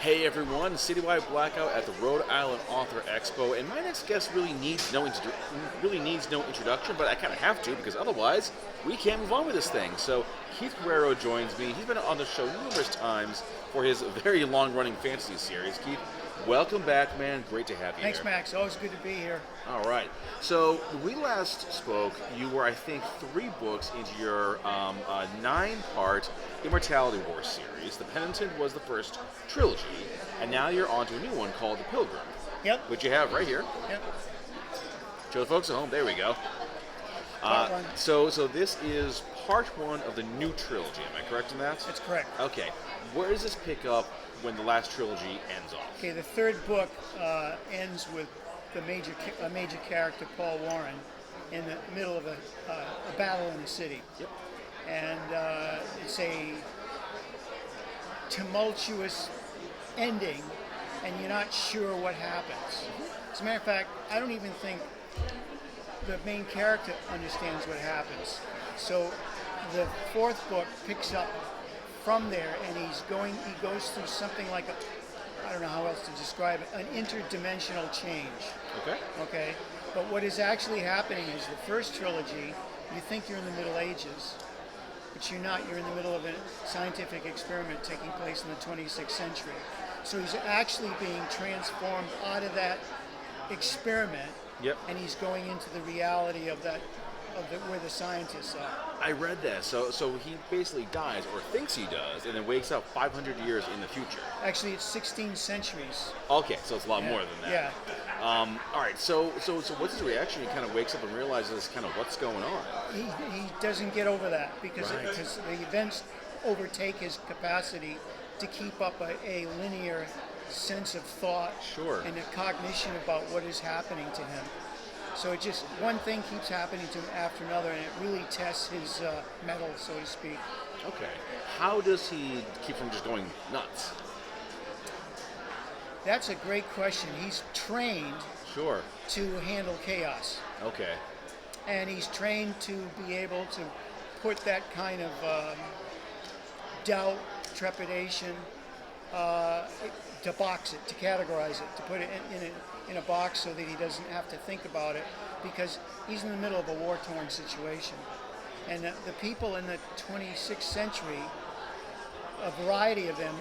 Hey everyone, Citywide Blackout at the Rhode Island Author Expo, and my next guest really needs no introduction, but I kind of have to because otherwise we can't move on with this thing. So Keith Carreiro joins me. He's been on the show numerous times for his very long-running fantasy series. Keith, welcome back, man. Great to have you Thanks, here. Max. Always good to be here. All right. So when we last spoke, you were, I think, 3 books into your 9-part Immortality Wars series. The Penitent was the first trilogy, and now you're on to a new one called The Pilgrim. Yep. Which you have right here. Yep. Show the folks at home. There we go. Part one. So this is part 1 of the new trilogy. Am I correct in that? That's correct. Okay. Where does this pick up when the last trilogy ends off? Okay, the third book ends with a major character, Paul Warren, in the middle of a battle in the city. Yep. And it's a tumultuous ending, and you're not sure what happens. As a matter of fact, I don't even think the main character understands what happens. So the fourth book picks up from there, and he goes through something like I don't know how else to describe it, an interdimensional change. Okay. Okay? But what is actually happening is the first trilogy, you think you're in the Middle Ages, but you're not. You're in the middle of a scientific experiment taking place in the 26th century. So he's actually being transformed out of that experiment, Yep. and he's going into the reality of where the scientists are. I read that. So he basically dies, or thinks he does, and then wakes up 500 years in the future. Actually, it's 16 centuries. Okay, so it's a lot Yeah. more than that. Yeah. All right. So what's his reaction? He kind of wakes up and realizes kind of what's going on. He doesn't get over that because Right. the events overtake his capacity to keep up a linear sense of thought Sure. and a cognition about what is happening to him. So it just, one thing keeps happening to him after another, and it really tests his mettle, so to speak. Okay. How does he keep from just going nuts? That's a great question. He's trained Sure. to handle chaos, Okay. and he's trained to be able to put that kind of doubt, trepidation, to box it, to categorize it, to put it in a box so that he doesn't have to think about it, because he's in the middle of a war-torn situation. And the people in the 26th century, a variety of them,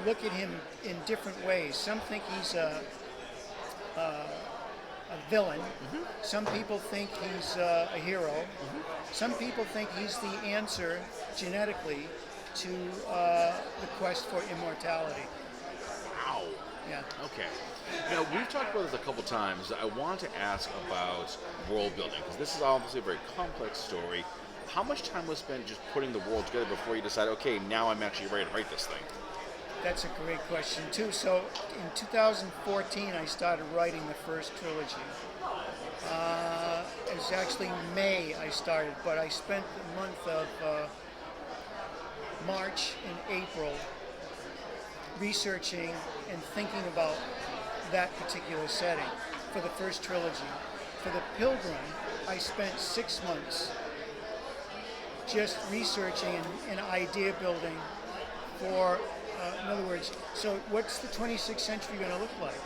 look at him in different ways. Some think he's a villain. Mm-hmm. Some people think he's a hero. Mm-hmm. Some people think he's the answer genetically to the quest for immortality. Wow. Yeah. Okay. Now, we've talked about this a couple times. I want to ask about world building, because this is obviously a very complex story. How much time was spent just putting the world together before you decide, okay, now I'm actually ready to write this thing? That's a great question, too. So in 2014, I started writing the first trilogy. It was actually May I started, but I spent the month of March and April researching and thinking about that particular setting for the first trilogy. For The Pilgrim, I spent 6 months just researching and idea building for, in other words, so what's the 26th century going to look like,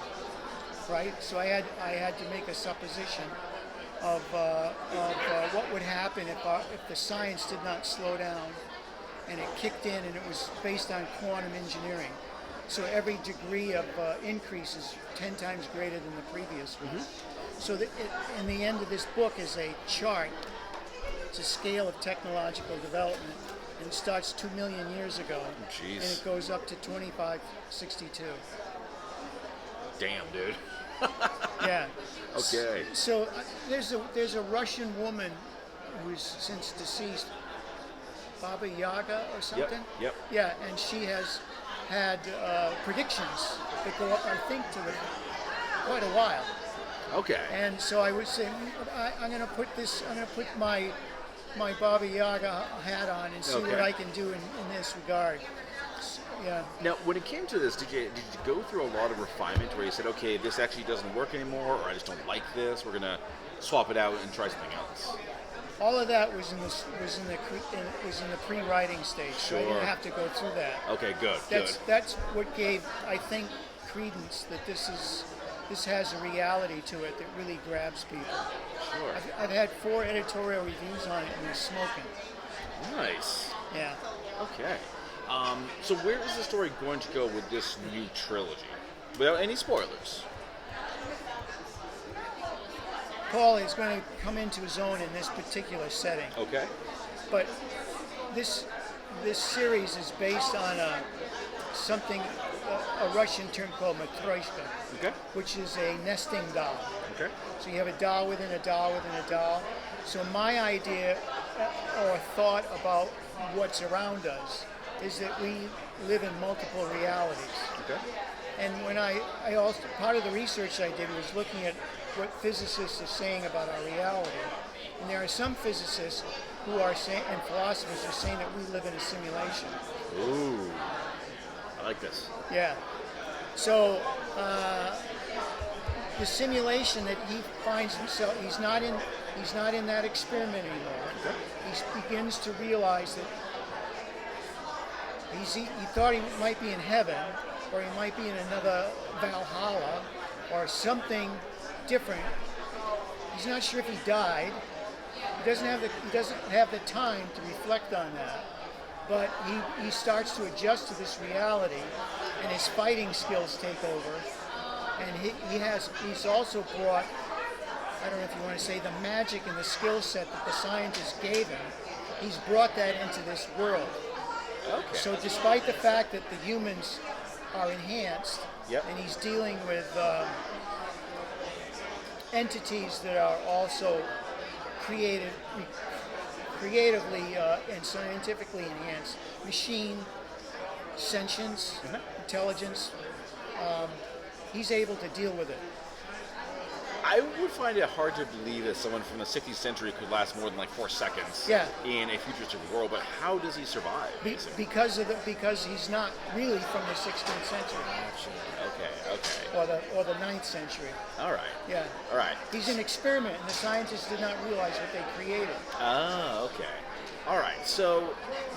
right? So I had to make a supposition of what would happen if the science did not slow down and it kicked in, and it was based on quantum engineering. So every degree of increase is 10 times greater than the previous one. Mm-hmm. So in the end of this book is a chart. It's a scale of technological development, and it starts 2 million years ago. Jeez. And it goes up to 2562. Damn, dude. Yeah. Okay. So there's a Russian woman who's since deceased, Baba Yaga or something. Yep. Yeah, and she has had predictions that go up, I think, to quite a while. Okay. And so I would say, I'm going to put my Baba Yaga hat on and see what I can do in this regard. Yeah. Now, when it came to this, did you go through a lot of refinement where you said, okay, this actually doesn't work anymore, or I just don't like this, we're going to swap it out and try something else? All of that was in the pre-writing stage. So I Sure. didn't have to go through that. Okay, good. That's what gave, I think, credence that this has a reality to it that really grabs people. Sure. I've had 4 editorial reviews on it, and they're smoking. Nice. Yeah. Okay. So where is the story going to go with this new trilogy? Without any spoilers. Paul is going to come into his own in this particular setting, Okay. but this series is based on a Russian term called matryoshka, Okay. which is a nesting doll. Okay. So you have a doll within a doll within a doll. So my idea or thought about what's around us is that we live in multiple realities. Okay. And when I also, part of the research I did was looking at what physicists are saying about our reality. And there are some physicists who are saying, and philosophers are saying that we live in a simulation. Ooh. I like this. Yeah. So the simulation that he finds himself, he's not in that experiment anymore. Okay. He begins to realize that he thought he might be in heaven, or he might be in another Valhalla, or something different. He's not sure if he died. He doesn't have the time to reflect on that. But he starts to adjust to this reality, and his fighting skills take over. And he's also brought, I don't know if you want to say, the magic and the skill set that the scientists gave him. He's brought that into this world. Okay. So despite the fact that the humans are enhanced, Yep. and he's dealing with entities that are also creatively and scientifically enhanced, machine sentience, intelligence, he's able to deal with it. I would find it hard to believe that someone from the 60th century could last more than like 4 seconds Yeah. in a futuristic world, but how does he survive? basically? Because he's not really from the 16th century Okay. or the 9th century. All right. Yeah. All right. He's an experiment, and the scientists did not realize what they created. Ah, okay. All right. So,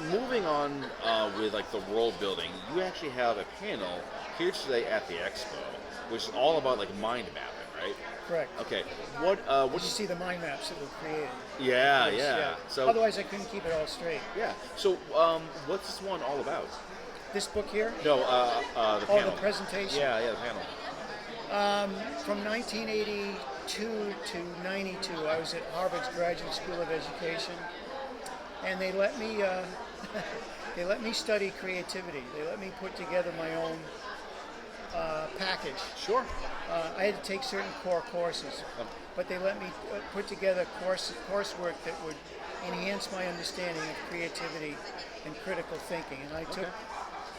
moving on with like the world building, you actually have a panel here today at the expo, which is all about like mind mapping, right? Correct. Okay. What? Did you see the mind maps that were created? Yeah, Yes, yeah. So. Otherwise, I couldn't keep it all straight. Yeah. So, what's this one all about? This book here? No, the Oh, panel. the presentation. Yeah, the panel. From 1982 to 92, I was at Harvard's Graduate School of Education, and they let me they let me study creativity. They let me put together my own package. Sure. I had to take certain core courses, but they let me put together coursework that would enhance my understanding of creativity and critical thinking. And I took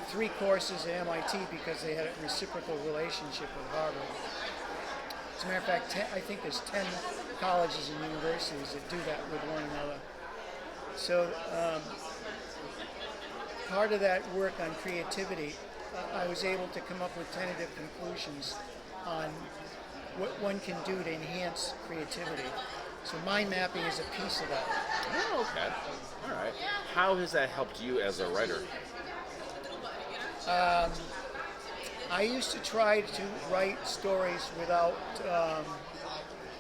3 courses at MIT because they had a reciprocal relationship with Harvard. As a matter of fact, I think there's 10 colleges and universities that do that with one another. So part of that work on creativity, I was able to come up with tentative conclusions on what one can do to enhance creativity. So mind mapping is a piece of that. Oh, okay. All right. How has that helped you as a writer? I used to try to write stories without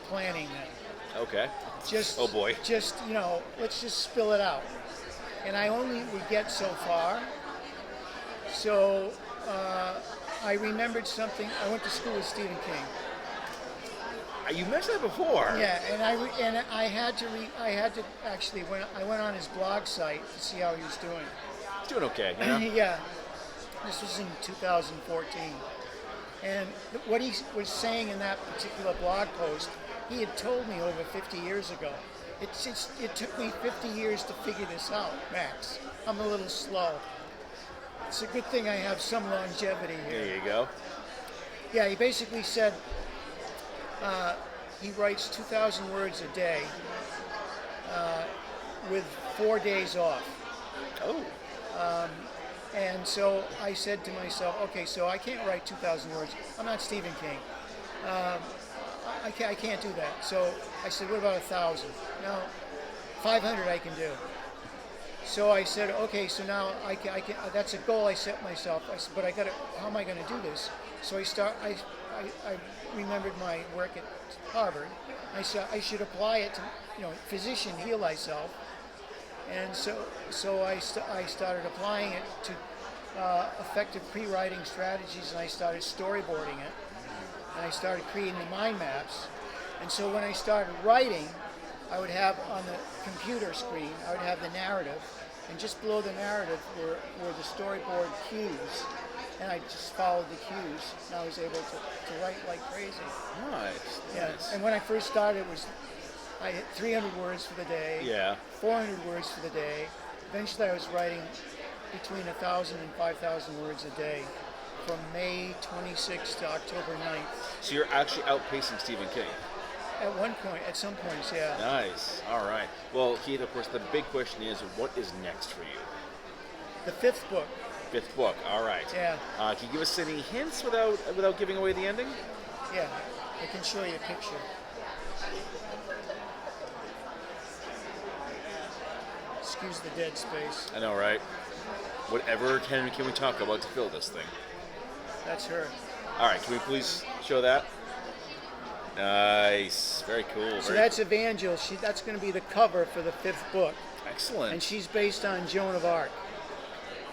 planning them. Okay. Just, Oh, boy. Just, let's just spill it out. And I only would get so far. So I remembered something. I went to school with Stephen King. You mentioned that before. Yeah, and I had to actually when I went on his blog site to see how he was doing. Doing okay, you know? Yeah, this was in 2014, and what he was saying in that particular blog post, he had told me over 50 years ago. It took me 50 years to figure this out, Max. I'm a little slow. It's a good thing I have some longevity here. There you go. Yeah, he basically said he writes 2,000 words a day with 4 days off. Oh. And so I said to myself, okay, so I can't write 2,000 words. I'm not Stephen King. I can't do that. So I said, what about 1,000? Now, 500 I can do. So I said, okay, so now I can that's a goal I set myself. I said, but how am I going to do this? So I remembered my work at Harvard. I said I should apply it to, physician, heal thyself. And so I started applying it to effective pre-writing strategies, and I started storyboarding it, and I started creating the mind maps. And so when I started writing, I would have on the computer screen, I would have the narrative, and just below the narrative were the storyboard cues, and I just followed the cues, and I was able to write like crazy. Nice. Yeah. Nice. And when I first started, I hit 300 words for the day, Yeah. 400 words for the day. Eventually I was writing between 1,000 and 5,000 words a day from May 26th to October 9th. So you're actually outpacing Stephen King. At some points, yeah. Nice. All right. Well, Keith, of course, the big question is, what is next for you? The 5th book. 5th book. All right. Yeah. Can you give us any hints without giving away the ending? Yeah. I can show you a picture. Excuse the dead space. I know, right? Whatever can we talk about to fill this thing? That's her. All right. Can we please show that? Nice. Very cool. So that's Evangel. That's going to be the cover for the 5th book. Excellent. And she's based on Joan of Arc.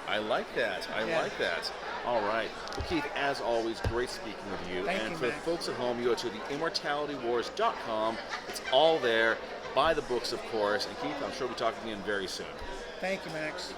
I like that. I like that. All right. Well, Keith, as always, great speaking with you. Thank and you, for the Max. folks at home, you go to the immortalitywars.com. It's all there. Buy the books, of course. And Keith, I'm sure we'll be talking again very soon. Thank you, Max.